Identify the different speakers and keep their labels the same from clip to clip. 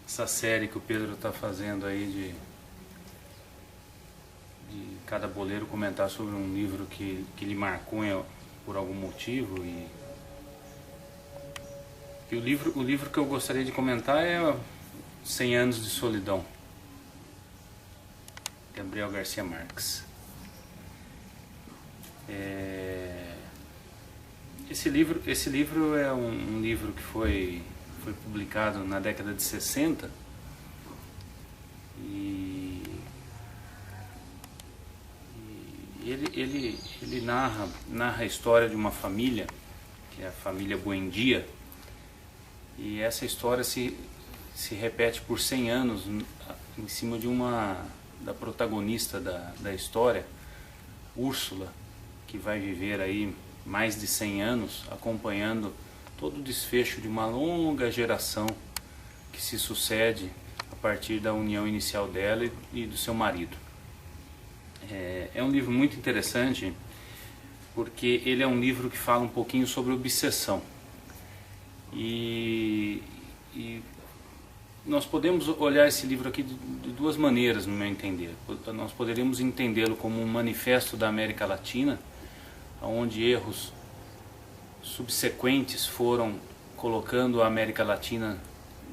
Speaker 1: essa série que o Pedro está fazendo aí de cada boleiro comentar sobre um livro que lhe marcou por algum motivo. E o livro que eu gostaria de comentar é 100 Anos de Solidão, Gabriel Garcia Marques. Esse livro é um livro que foi publicado na década de 60 e ele narra a história de uma família, que é a família Buendia, e essa história se repete por 100 anos em cima da protagonista da história, Úrsula, que vai viver aí mais de 100 anos acompanhando todo o desfecho de uma longa geração que se sucede a partir da união inicial dela e do seu marido. É um livro muito interessante porque ele é um livro que fala um pouquinho sobre obsessão. E nós podemos olhar esse livro aqui de duas maneiras, no meu entender. Nós poderíamos entendê-lo como um manifesto da América Latina, onde erros subsequentes foram colocando a América Latina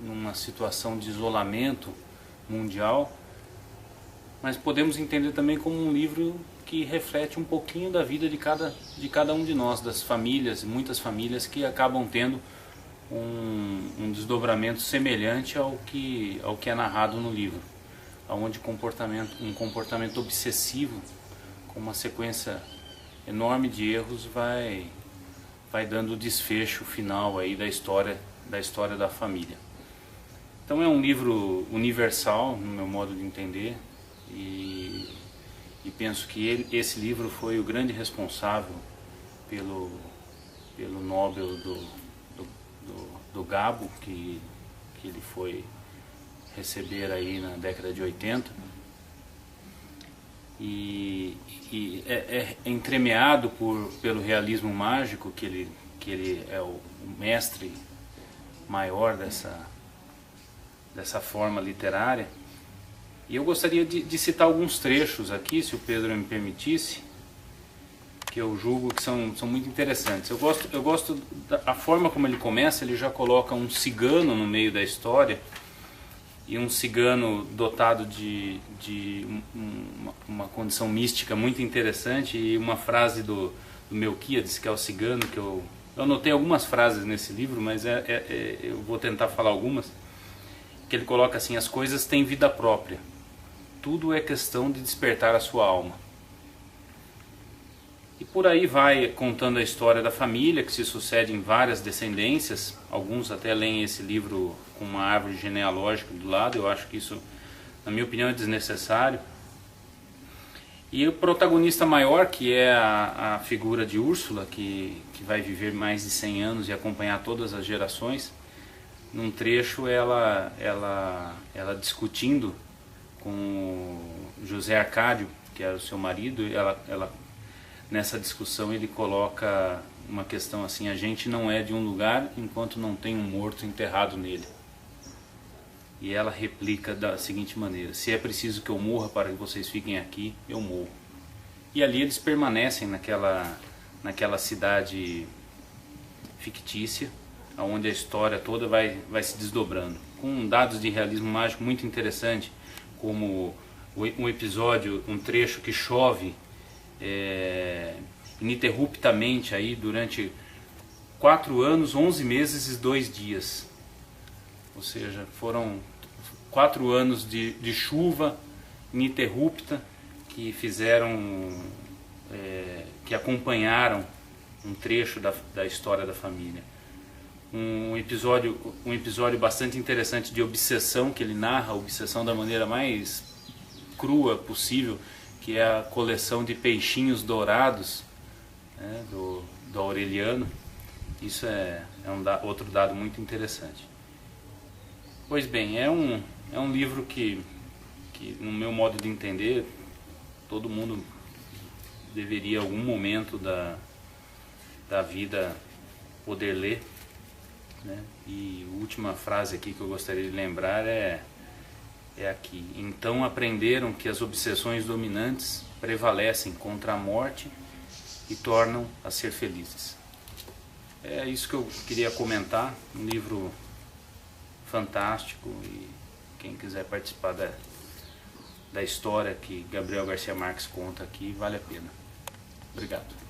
Speaker 1: numa situação de isolamento mundial, mas podemos entender também como um livro que reflete um pouquinho da vida de cada um de nós, das famílias, muitas famílias que acabam tendo um desdobramento semelhante ao que é narrado no livro, onde um comportamento obsessivo com uma sequência enorme de erros vai dando o desfecho final aí da história da família. Então é um livro universal, no meu modo de entender, e penso que esse livro foi o grande responsável pelo Nobel do Gabo, que ele foi receber aí na década de 80. E é entremeado pelo realismo mágico, que ele é o mestre maior dessa forma literária. E eu gostaria de citar alguns trechos aqui, se o Pedro me permitisse, que eu julgo que são muito interessantes. Eu gosto da forma como ele começa. Ele já coloca um cigano no meio da história, e um cigano dotado de uma condição mística muito interessante, e uma frase do Melquíades, que é o cigano, que eu anotei algumas frases nesse livro, mas eu vou tentar falar algumas, que ele coloca assim: as coisas têm vida própria, tudo é questão de despertar a sua alma. E por aí vai contando a história da família, que se sucede em várias descendências. Alguns até leem esse livro com uma árvore genealógica do lado. Eu acho que isso, na minha opinião, é desnecessário. E o protagonista maior, que é a figura de Úrsula, que vai viver mais de 100 anos e acompanhar todas as gerações. Num trecho, ela discutindo com José Arcádio, que era o seu marido, nessa discussão ele coloca uma questão assim: a gente não é de um lugar enquanto não tem um morto enterrado nele. E ela replica da seguinte maneira: se é preciso que eu morra para que vocês fiquem aqui, eu morro. E ali eles permanecem naquela cidade fictícia, onde a história toda vai se desdobrando, com dados de realismo mágico muito interessante, como um episódio, um trecho que chove ininterruptamente aí durante 4 anos, 11 meses e 2 dias. Ou seja, foram 4 anos de chuva ininterrupta que que acompanharam um trecho da história da família. Um episódio bastante interessante de obsessão, que ele narra a obsessão da maneira mais crua possível, que é a coleção de peixinhos dourados, né, do Aureliano. Isso é outro dado muito interessante. Pois bem, é um livro que, no meu modo de entender, todo mundo deveria, em algum momento da vida, poder ler. né? E a última frase aqui que eu gostaria de lembrar é aqui: então aprenderam que as obsessões dominantes prevalecem contra a morte e tornam a ser felizes. É isso que eu queria comentar. Um livro fantástico, e quem quiser participar da história que Gabriel Garcia Marques conta aqui, vale a pena. Obrigado.